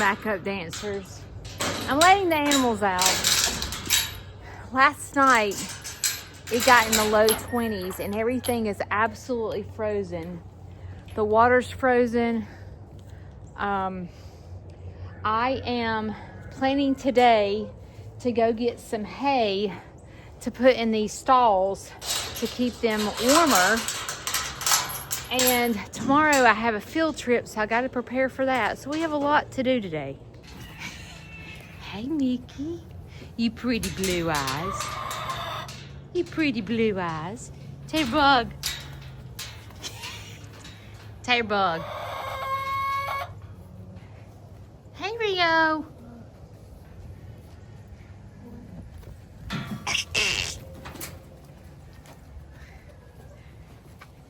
backup dancers. I'm letting the animals out. Last night, it got in the low 20s and everything is absolutely frozen. The water's frozen. I am planning today to go get some hay to put in these stalls to keep them warmer. And tomorrow I have a field trip, so I got to prepare for that. So we have a lot to do today. Hey, Mickey. You pretty blue eyes. You pretty blue eyes. Taterbug. Taterbug. Hey, Rio.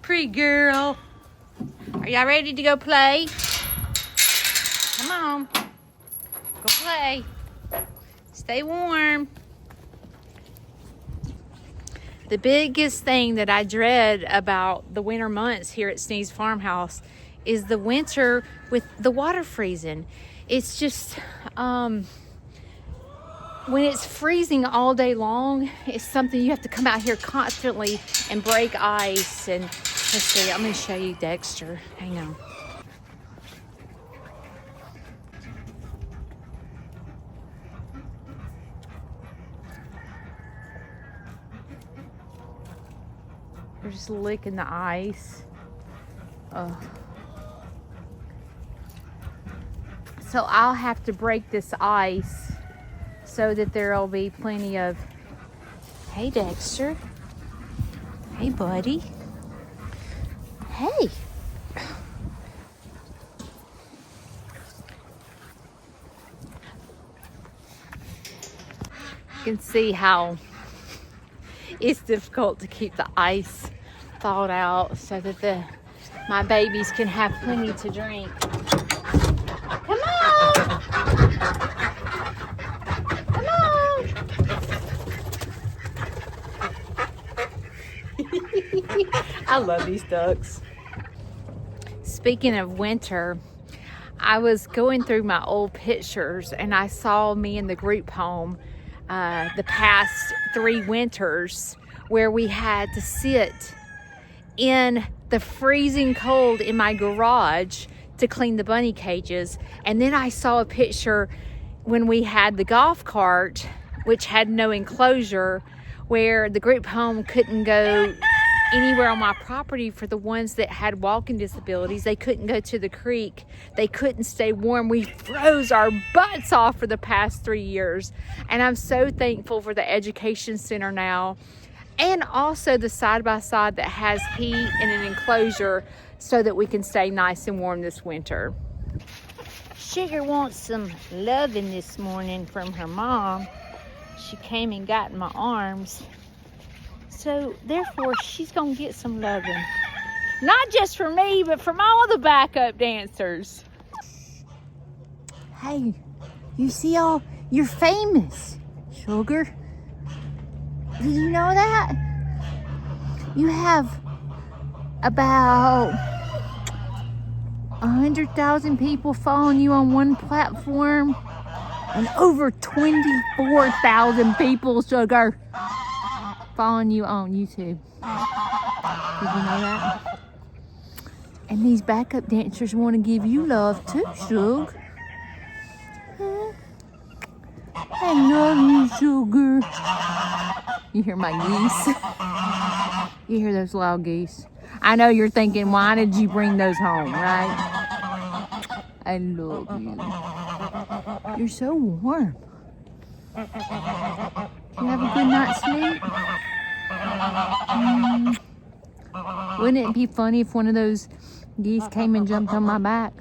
Pretty girl. Are y'all ready to go play? Come on. Go play. Stay warm. The biggest thing that I dread about the winter months here at Snead's Farmhouse is the winter with the water freezing. It's just, when it's freezing all day long, it's something you have to come out here constantly and break ice. And let's see, I'm going to show you Dexter. Hang on. We're just licking the ice. So I'll have to break this ice so that there'll be plenty of... Hey, Dexter. Hey, buddy. Hey. You can see how it's difficult to keep the ice thawed out so that my babies can have plenty to drink. Come on! Come on! I love these ducks. Speaking of winter, I was going through my old pictures and I saw me in the group home the past 3 winters where we had to sit in the freezing cold in my garage to clean the bunny cages. And then I saw a picture when we had the golf cart, which had no enclosure, where the group home couldn't go anywhere on my property for the ones that had walking disabilities. They couldn't go to the creek. They couldn't stay warm. We froze our butts off for the past 3 years. And I'm so thankful for the education center now. And also the side-by-side that has heat and an enclosure so that we can stay nice and warm this winter. Sugar wants some loving this morning from her mom. She came and got in my arms. So therefore, she's gonna get some loving. Not just for me, but from all the backup dancers. Hey, you see you're famous, Sugar. Did you know that? You have about 100,000 people following you on one platform and over 24,000 people, Sugar, following you on YouTube. Did you know that? And these backup dancers want to give you love too, Sugar. I love you, Sugar. You hear my geese? You hear those loud geese? I know you're thinking, why did you bring those home, right? I love you. You're so warm. You have a good night's sleep? Wouldn't it be funny if one of those geese came and jumped on my back?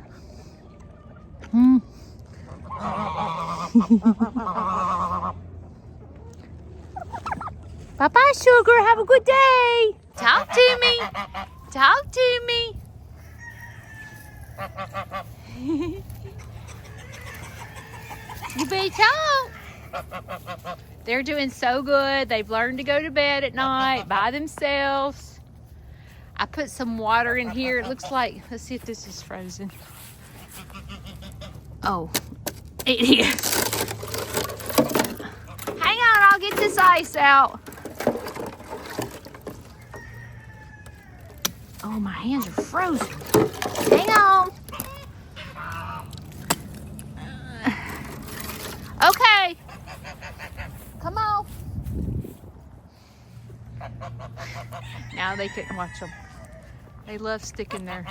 Bye-bye, Sugar. Have a good day. Talk to me. Talk to me. You better talk. They're doing so good. They've learned to go to bed at night by themselves. I put some water in here. It looks like, let's see if this is frozen. Oh, Idiot. Hang on, I'll get this ice out. Oh, my hands are frozen. Hang on. Okay. Come on. Now they couldn't watch them. They love sticking there.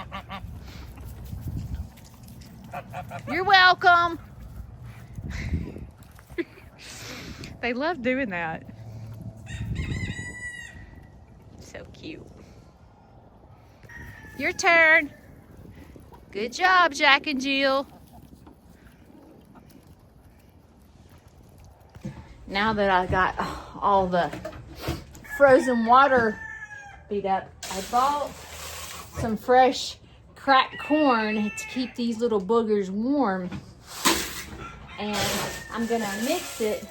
You're welcome. They love doing that. So cute. Your turn. Good job, Jack and Jill. Now that I got all the frozen water beat up, I bought some fresh cracked corn to keep these little boogers warm. And I'm gonna mix it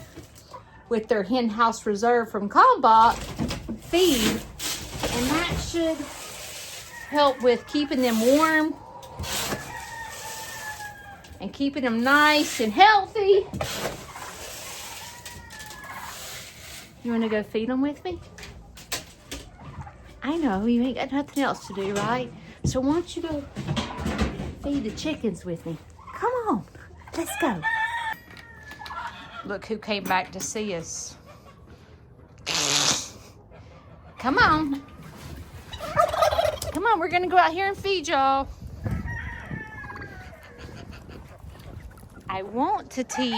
with their hen house reserve from Kalmbach feed, and that should help with keeping them warm and keeping them nice and healthy. You want to go feed them with me? I know, you ain't got nothing else to do, right? So why don't you go feed the chickens with me? Come on, let's go. Look who came back to see us. Come on. Come on, we're gonna go out here and feed y'all. I want to teach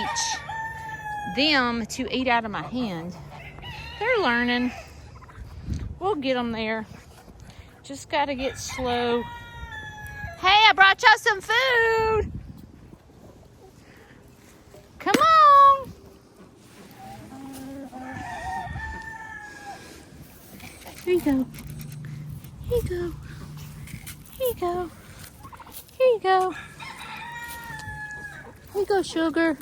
them to eat out of my hand. They're learning. We'll get them there. Just gotta get slow. Hey, I brought y'all some food. Come on. Here you go. Here you go. Here you go. Here you go. Here you go, sugar.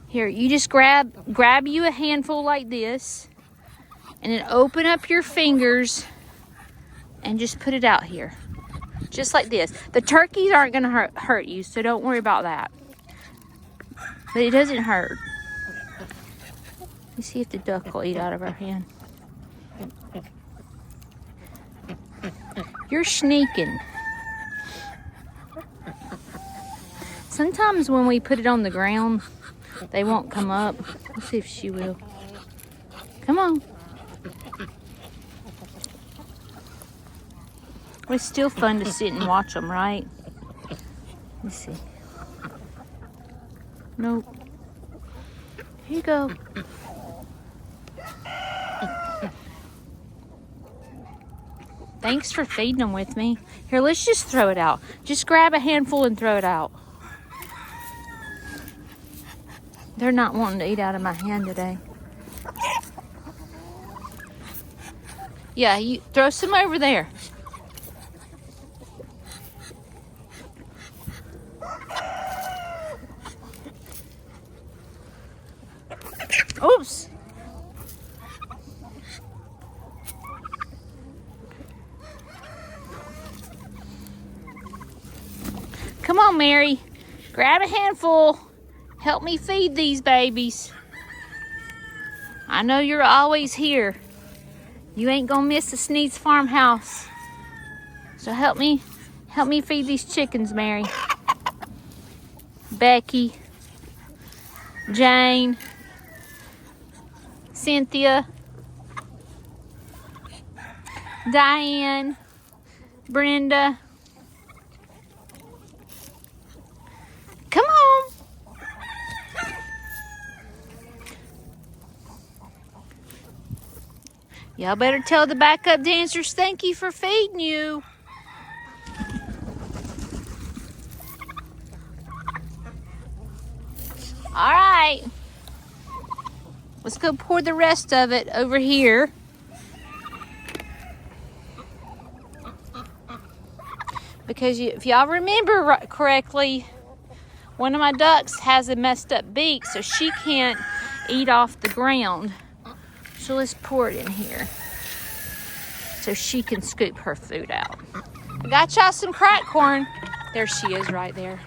Here, you just grab you a handful like this, and then open up your fingers and just put it out here. Just like this. The turkeys aren't gonna hurt you, so don't worry about that. But it doesn't hurt. Let's see if the duck will eat out of our hand. You're sneaking. Sometimes when we put it on the ground, they won't come up. Let's see if she will. Come on. It's still fun to sit and watch them, right? Let's see. Nope. Here you go. Thanks for feeding them with me. Here, let's just throw it out. Just grab a handful and throw it out. They're not wanting to eat out of my hand today. Yeah, you throw some over there. Oops. Come on, Mary. Grab a handful. Help me feed these babies. I know you're always here. You ain't gonna miss the Snead's farmhouse. So help me feed these chickens, Mary. Becky, Jane, Cynthia, Diane, Brenda. Come on. Y'all better tell the backup dancers thank you for feeding you. All right. Let's go pour the rest of it over here. Because if y'all remember correctly, one of my ducks has a messed up beak, so she can't eat off the ground. So let's pour it in here so she can scoop her food out. I got y'all some crack corn. There she is right there.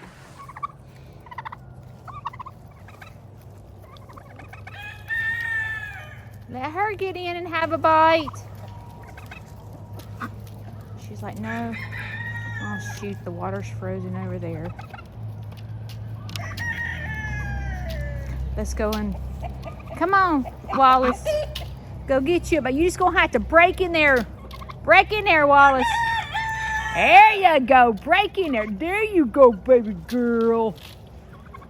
Let her get in and have a bite. She's like, no. Oh shoot, the water's frozen over there. Let's go and, come on, Wallace. Go get you, but you just gonna have to break in there. Break in there, Wallace. There you go, break in there. There you go, baby girl.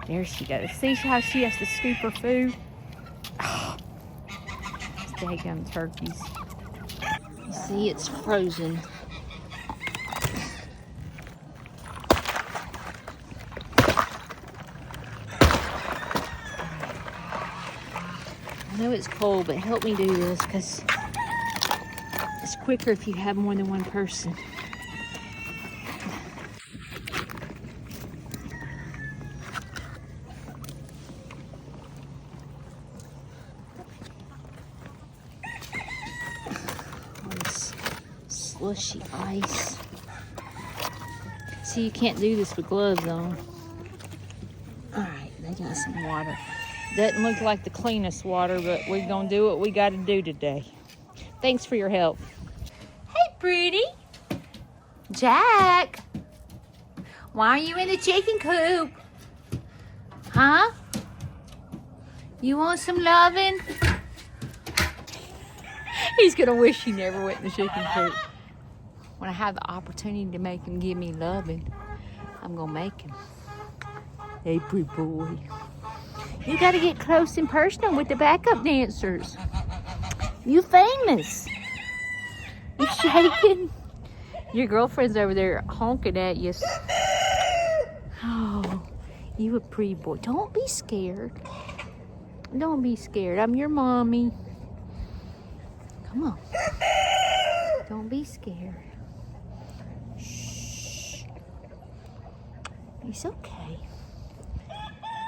There she goes. See how she has to scoop her food? Oh, daggum turkeys. You see, it's frozen. I know it's cold, but help me do this because it's quicker if you have more than one person. All this slushy ice. See, you can't do this with gloves on. All right, they got some water. Doesn't look like the cleanest water, but we're gonna do what we gotta do today. Thanks for your help. Hey, pretty. Jack. Why are you in the chicken coop? Huh? You want some loving? He's gonna wish he never went in the chicken coop. When I have the opportunity to make him give me loving, I'm gonna make him. Hey, pretty boy. You gotta get close and personal with the backup dancers. You famous. You shaking? Your girlfriend's over there honking at you. Oh, you a pretty boy. Don't be scared. Don't be scared. I'm your mommy. Come on. Don't be scared. Shh. It's okay.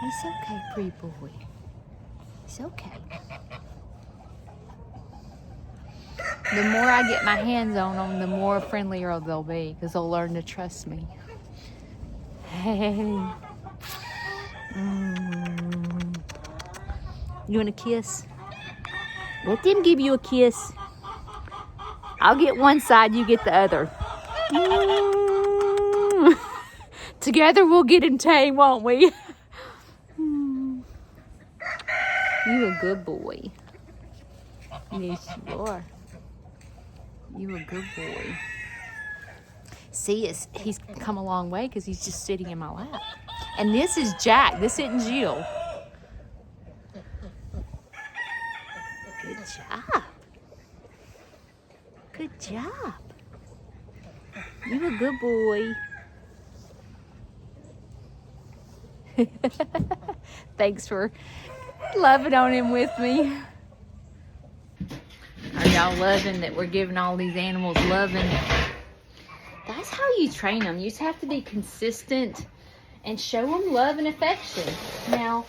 It's okay, pretty boy. It's okay. The more I get my hands on them, the more friendlier they'll be, because they'll learn to trust me. Hey. You want a kiss? Let them give you a kiss. I'll get one side, you get the other. Together we'll get him tame, won't we? You a good boy. Yes, you are. You a good boy. See, he's come a long way because he's just sitting in my lap. And this is Jack. This isn't Jill. Good job. Good job. You a good boy. Thanks for loving on him with me. Are y'all loving that we're giving all these animals loving? That's how you train them. You just have to be consistent and show them love and affection. Now,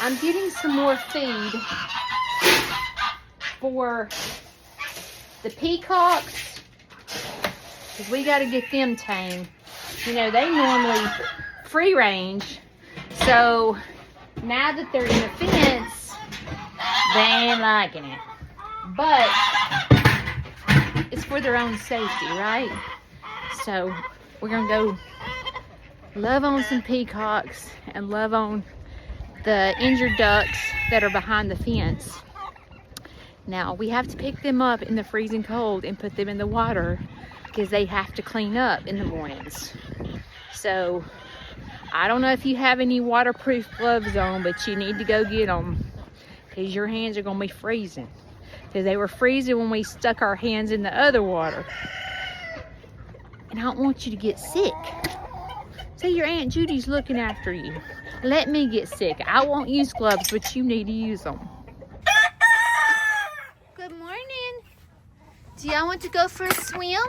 I'm getting some more feed for the peacocks because we got to get them tame. You know, they normally free range. So now that they're in the fence, they ain't liking it. But it's for their own safety, right? So we're gonna go love on some peacocks and love on the injured ducks that are behind the fence. Now we have to pick them up in the freezing cold and put them in the water because they have to clean up in the mornings. So I don't know if you have any waterproof gloves on, but you need to go get them because your hands are gonna be freezing. Because they were freezing when we stuck our hands in the other water. And I don't want you to get sick. Say your Aunt Judy's looking after you. Let me get sick. I won't use gloves, but you need to use them. Good morning. Do y'all want to go for a swim?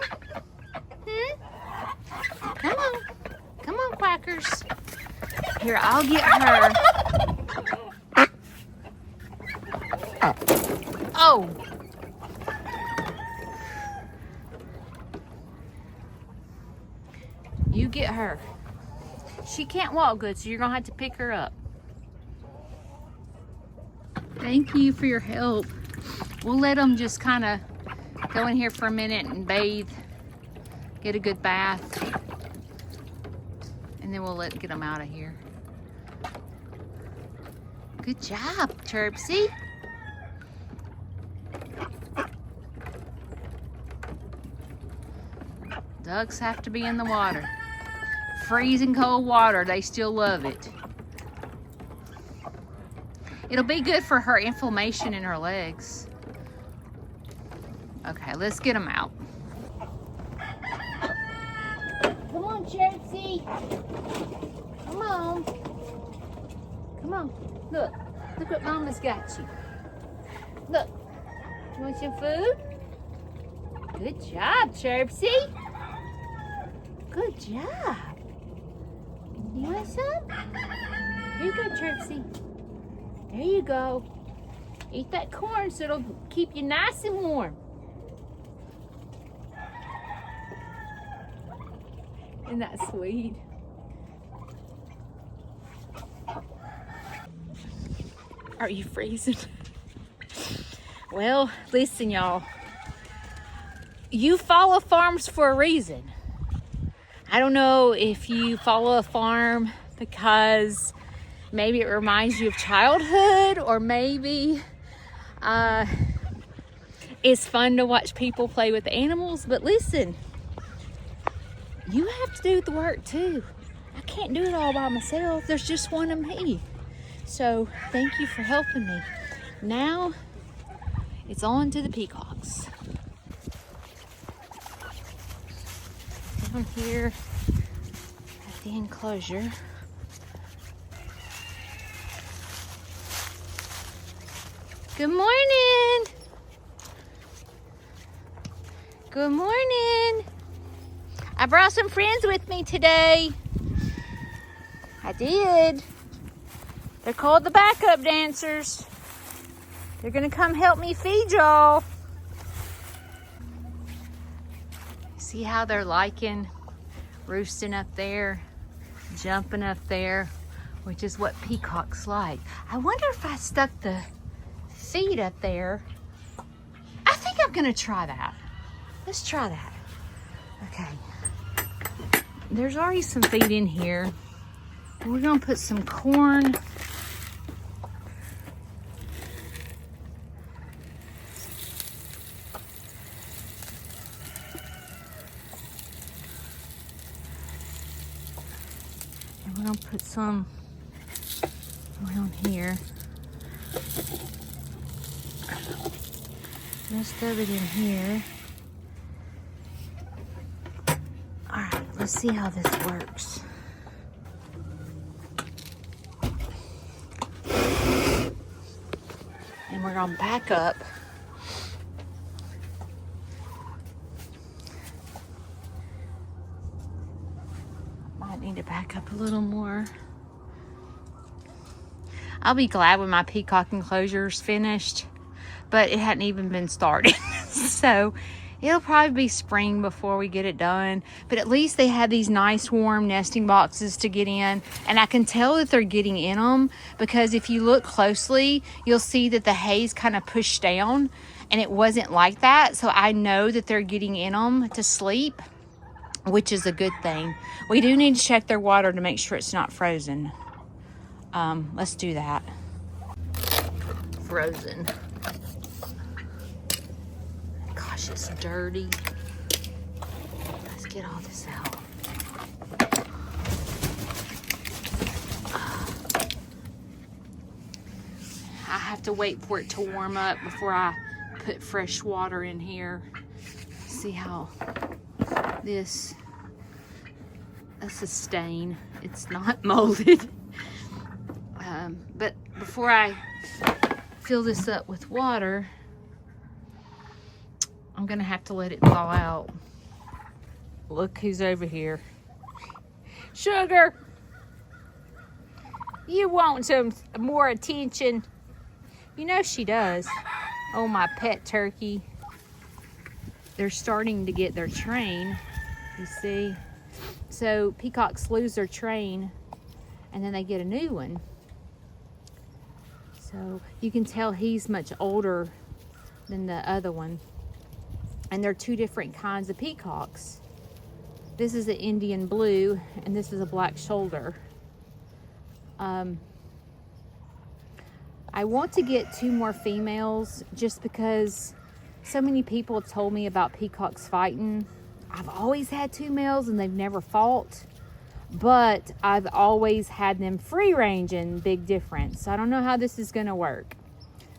Come on. Come on, Quackers. Here, I'll get her. Oh. She can't walk good, so you're gonna have to pick her up. Thank you for your help. We'll let them just kind of go in here for a minute and bathe, get a good bath, and then we'll get them out of here. Good job, Chirpsy. Ducks have to be in the water. Freezing cold water, they still love it. It'll be good for her inflammation in her legs. Okay, let's get them out. Come on, Chirpsy. Come on. Come on. Look what Mama's got you. Look. You want some food? Good job, Chirpsy. Good job. You want some? Here you go, Chirpsy. There you go. Eat that corn so it'll keep you nice and warm. Isn't that sweet? Are you freezing? Well, listen, y'all. You follow farms for a reason. I don't know if you follow a farm because maybe it reminds you of childhood, or maybe it's fun to watch people play with animals. But listen, you have to do the work too. I can't do it all by myself. There's just one of me. So thank you for helping me. Now it's on to the peacocks. Down here at the enclosure. Good morning. Good morning. I brought some friends with me today. I did. They're called the backup dancers. They're gonna come help me feed y'all. See how they're liking roosting up there, jumping up there, which is what peacocks like. I wonder if I stuck the feet up there. I think I'm gonna try that. Let's try that. Okay. There's already some feet in here. We're gonna put some corn. And we're gonna put some around here. Rest of it in here. All right, let's see how this works. And we're gonna back up. Might need to back up a little more. I'll be glad when my peacock enclosure's finished, but it hadn't even been started. So it'll probably be spring before we get it done, but at least they have these nice warm nesting boxes to get in, and I can tell that they're getting in them because if you look closely, you'll see that the hay's kind of pushed down, and it wasn't like that. So I know that they're getting in them to sleep, which is a good thing. We do need to check their water to make sure it's not frozen. Let's do that. Frozen. Gosh, it's dirty. Let's get all this out. I have to wait for it to warm up before I put fresh water in here. See how that's a stain. It's not molded. But before I fill this up with water, I'm gonna have to let it thaw out. Look who's over here. Sugar, you want some more attention? You know she does. Oh, my pet turkey. They're starting to get their train, you see. So peacocks lose their train and then they get a new one. So you can tell he's much older than the other one. And they're two different kinds of peacocks. This is an Indian blue and this is a black shoulder. I want to get 2 more females just because so many people have told me about peacocks fighting. I've always had 2 males and they've never fought, but I've always had them free ranging. Big difference. So I don't know how this is going to work,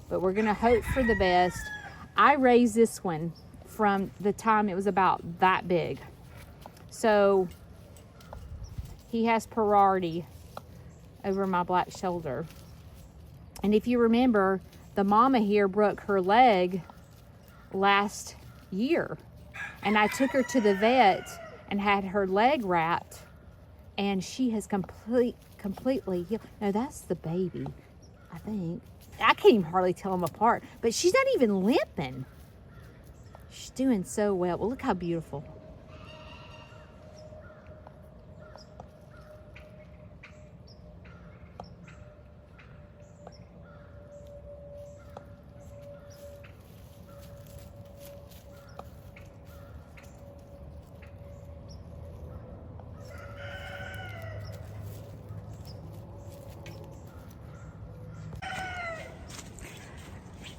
but we're going to hope for the best. I raised this one from the time it was about that big. So he has priority over my black shoulder. And if you remember, the mama here broke her leg last year. And I took her to the vet and had her leg wrapped. And she has completely healed. No, that's the baby, I think. I can't even hardly tell them apart. But she's not even limping. She's doing so well. Well, look how beautiful.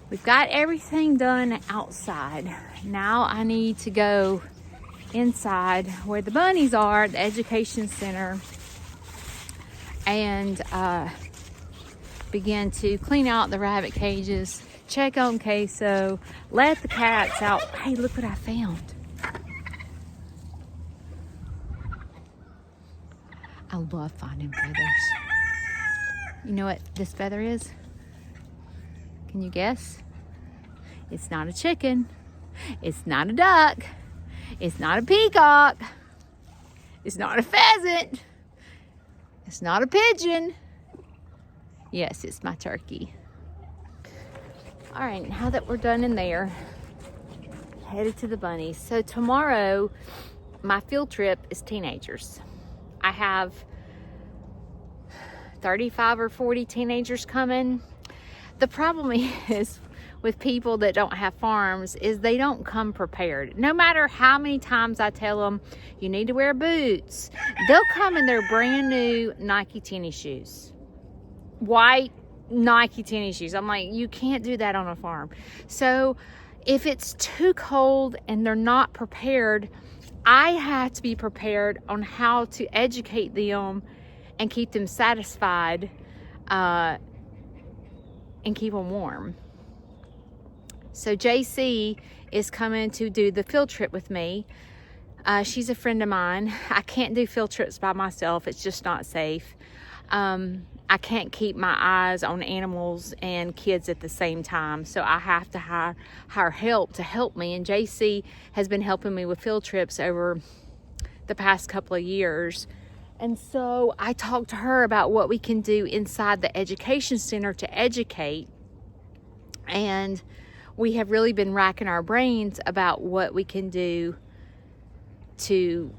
We've got everything done outside. Now I need to go inside where the bunnies are, the education center, and begin to clean out the rabbit cages, check on Queso, let the cats out. Hey, look what I found. I love finding feathers. You know what this feather is? Can you guess? It's not a chicken. It's not a duck. It's not a peacock. It's not a pheasant. It's not a pigeon. Yes, it's my turkey. All right, now that we're done in there, headed to the bunnies. So tomorrow, my field trip is teenagers. I have 35 or 40 teenagers coming. The problem is with people that don't have farms is they don't come prepared. No matter how many times I tell them, you need to wear boots, they'll come in their brand new Nike tennis shoes. White Nike tennis shoes. I'm like, you can't do that on a farm. So if it's too cold and they're not prepared, I have to be prepared on how to educate them and keep them satisfied and keep them warm. So JC is coming to do the field trip with me. She's a friend of mine. I can't do field trips by myself. It's just not safe. I can't keep my eyes on animals and kids at the same time. So I have to hire help to help me. And JC has been helping me with field trips over the past couple of years. And so I talked to her about what we can do inside the education center to educate. And we have really been racking our brains about what we can do to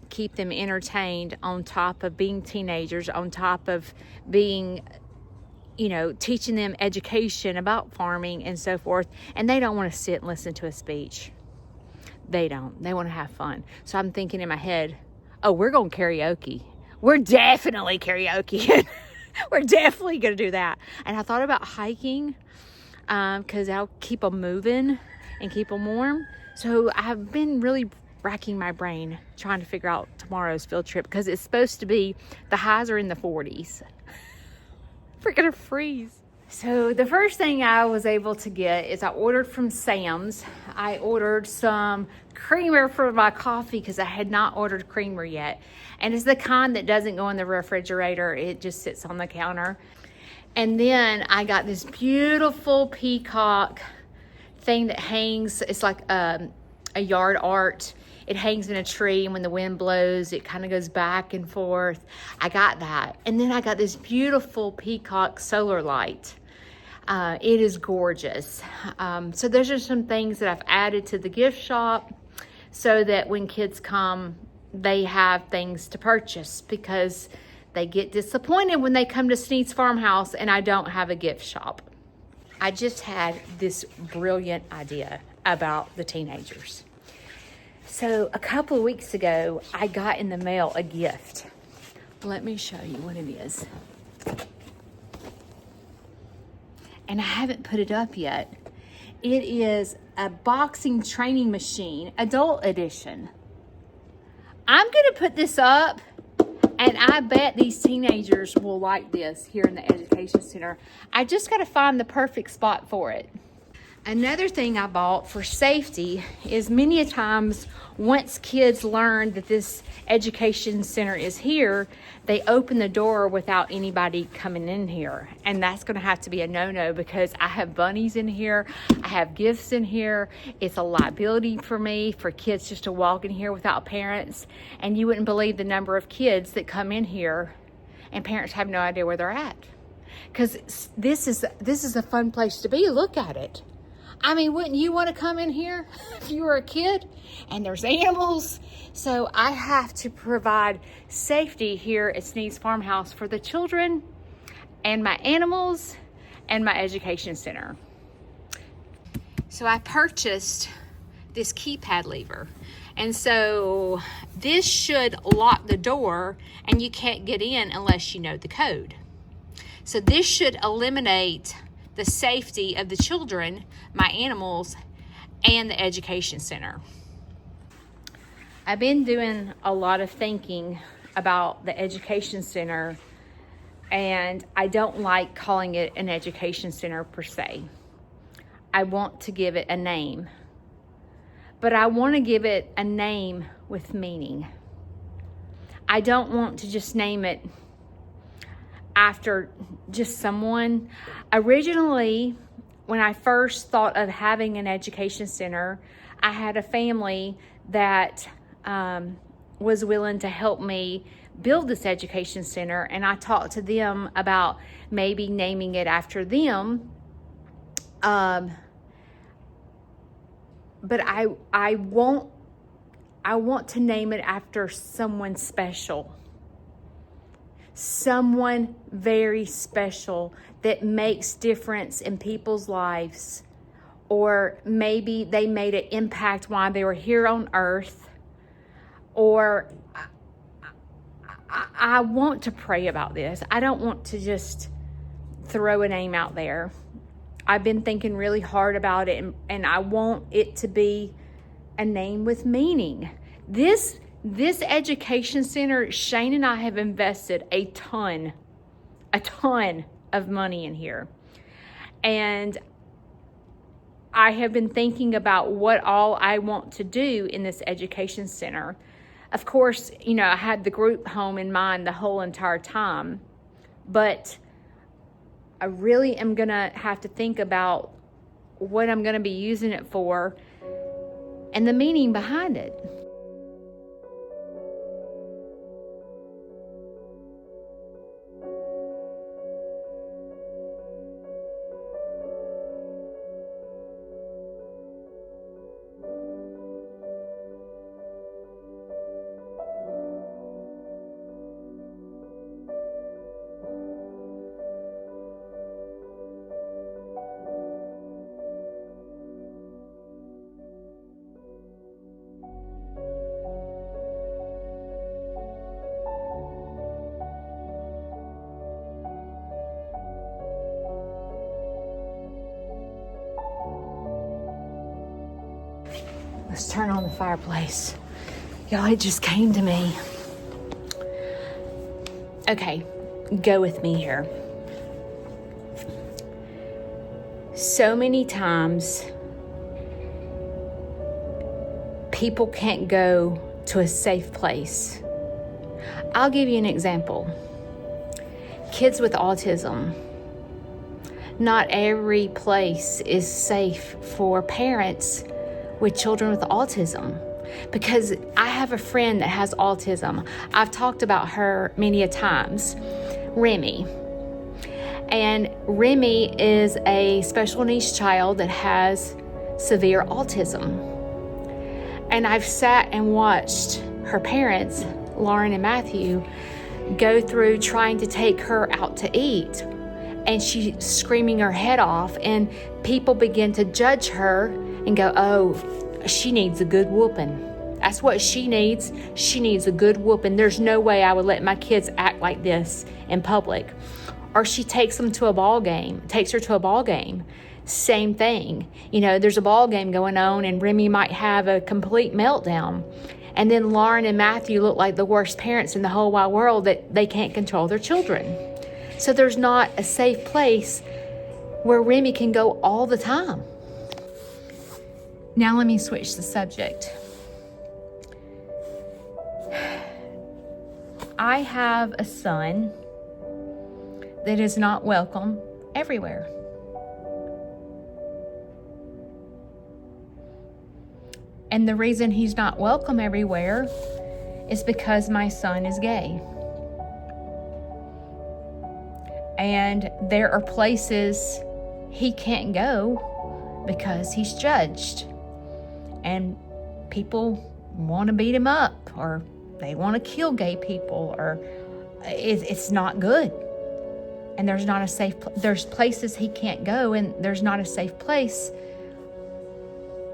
keep them entertained on top of being teenagers, on top of being, you know, teaching them education about farming and so forth. And they don't want to sit and listen to a speech. They don't. They want to have fun. So I'm thinking in my head, oh, we're going karaoke. We're definitely karaoke. We're definitely going to do that. And I thought about hiking because I'll keep them moving and keep them warm. So I've been really racking my brain trying to figure out tomorrow's field trip because it's supposed to be, the highs are in the 40s. We're gonna freeze. So the first thing I was able to get is I ordered from Sam's. I ordered some creamer for my coffee because I had not ordered creamer yet. And it's the kind that doesn't go in the refrigerator. It just sits on the counter. And then I got this beautiful peacock thing that hangs. It's like a yard art. It hangs in a tree, and when the wind blows, it kind of goes back and forth. I got that. And then I got this beautiful peacock solar light. It is gorgeous. So those are some things that I've added to the gift shop so that when kids come, they have things to purchase because they get disappointed when they come to Snead's Farmhouse and I don't have a gift shop. I just had this brilliant idea about the teenagers. So a couple of weeks ago, I got in the mail a gift. Let me show you what it is. And I haven't put it up yet. It is a boxing training machine, adult edition. I'm gonna put this up, and I bet these teenagers will like this here in the Education Center. I just gotta find the perfect spot for it. Another thing I bought for safety is many a times once kids learn that this education center is here, they open the door without anybody coming in here. And that's gonna have to be a no-no because I have bunnies in here, I have gifts in here. It's a liability for me for kids just to walk in here without parents. And you wouldn't believe the number of kids that come in here and parents have no idea where they're at. Because this is a fun place to be. Look at it. I mean, wouldn't you want to come in here if you were a kid? And there's animals. So I have to provide safety here at Snead's Farmhouse for the children and my animals and my education center. So I purchased this keypad lever. And so this should lock the door and you can't get in unless you know the code. So this should eliminate the safety of the children, my animals, and the education center. I've been doing a lot of thinking about the education center, and I don't like calling it an education center per se. I want to give it a name, but I want to give it a name with meaning. I don't want to just name it after just someone. Originally, when I first thought of having an education center, I had a family that was willing to help me build this education center, and I talked to them about maybe naming it after them. But I want to name it after someone special. Someone very special that makes difference in people's lives, or maybe they made an impact while they were here on earth, or I want to pray about this. I don't want to just throw a name out there. I've been thinking really hard about it, and I want it to be a name with meaning. This education center, Shane and I have invested a ton of money in here. And I have been thinking about what all I want to do in this education center. Of course, you know, I had the group home in mind the whole entire time, but I really am gonna have to think about what I'm gonna be using it for and the meaning behind it. Let's turn on the fireplace. Y'all, it just came to me. Okay, go with me here. So many times, people can't go to a safe place. I'll give you an example. Kids with autism. Not every place is safe for parents with children with autism, because I have a friend that has autism. I've talked about her many a times, Remi. And Remi is a special needs child that has severe autism. And I've sat and watched her parents, Lauren and Matthew, go through trying to take her out to eat, and she's screaming her head off, and people begin to judge her and go, oh, she needs a good whooping. That's what she needs. She needs a good whooping. There's no way I would let my kids act like this in public. Or she takes her to a ball game. Same thing. There's a ball game going on, and Remi might have a complete meltdown. And then Lauren and Matthew look like the worst parents in the whole wide world, that they can't control their children. So there's not a safe place where Remi can go all the time. Now let me switch the subject. I have a son that is not welcome everywhere. And the reason he's not welcome everywhere is because my son is gay. And there are places he can't go because he's judged. And people want to beat him up, or they want to kill gay people, or it's not good. And there's places he can't go, and there's not a safe place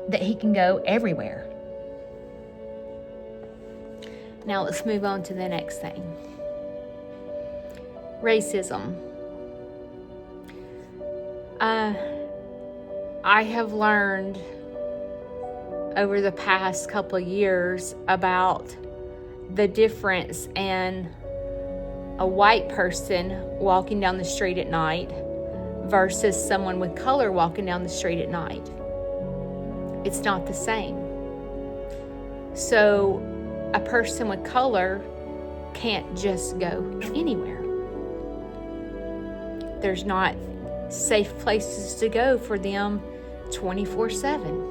that he can go everywhere. Now let's move on to the next thing. Racism. I have learned over the past couple of years about the difference in a white person walking down the street at night versus someone with color walking down the street at night. It's not the same. So a person with color can't just go anywhere. There's not safe places to go for them 24/7.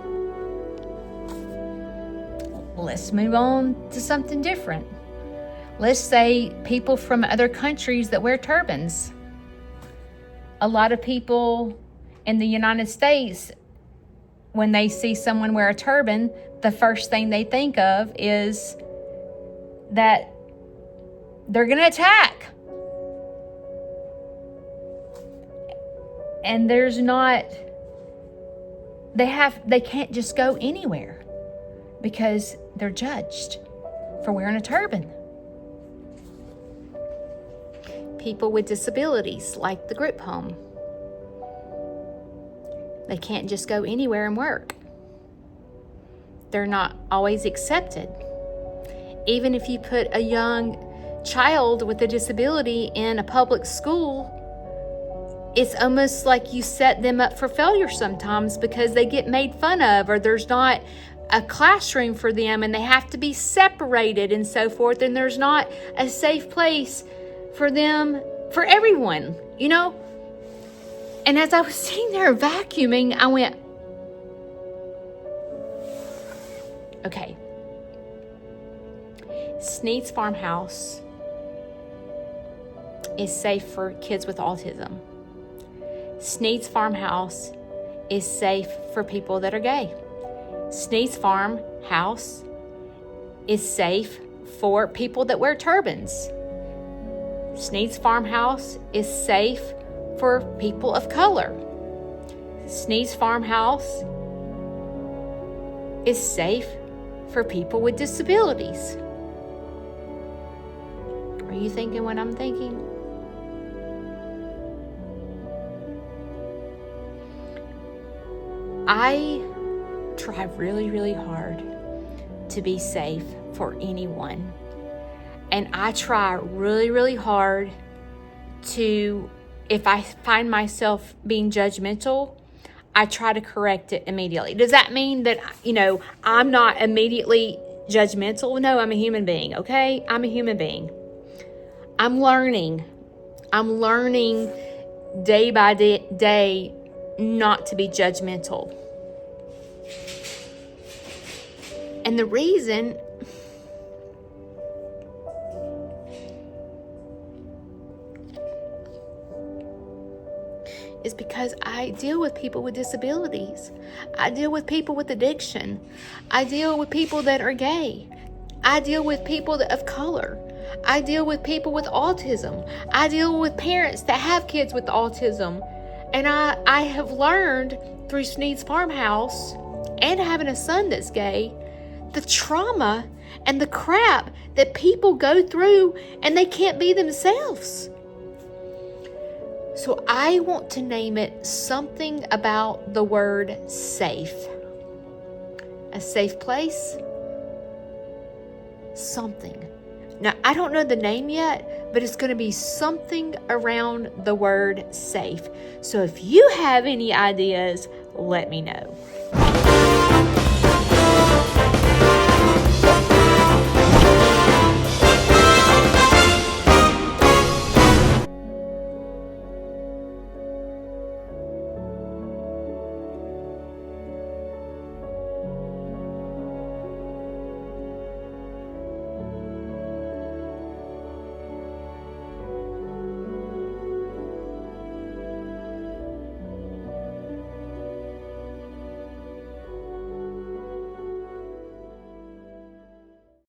Let's move on to something different. Let's say people from other countries that wear turbans. A lot of people in the United States, when they see someone wear a turban, the first thing they think of is that they're going to attack. And they can't just go anywhere because they're judged for wearing a turban. People with disabilities, like the group home, they can't just go anywhere and work. They're not always accepted. Even if you put a young child with a disability in a public school, it's almost like you set them up for failure sometimes because they get made fun of, or there's not a classroom for them and they have to be separated and so forth, and there's not a safe place for them, for everyone, And as I was sitting there vacuuming, I went, okay, Snead's Farmhouse is safe for kids with autism. Snead's Farmhouse is safe for people that are gay. Snead's Farmhouse is safe for people that wear turbans. Snead's Farmhouse is safe for people of color. Snead's Farmhouse is safe for people with disabilities. Are you thinking what I'm thinking? I try really, really hard to be safe for anyone. And I try really, really hard to, if I find myself being judgmental, I try to correct it immediately. Does that mean that, I'm not immediately judgmental? No, I'm a human being, okay? I'm a human being. I'm learning day by day not to be judgmental. And the reason is because I deal with people with disabilities. I deal with people with addiction. I deal with people that are gay. I deal with people of color. I deal with people with autism. I deal with parents that have kids with autism. And I have learned through Snead's Farmhouse and having a son that's gay, the trauma and the crap that people go through and they can't be themselves. So I want to name it something about the word safe. A safe place? Something. Now, I don't know the name yet, but it's going to be something around the word safe. So if you have any ideas, let me know.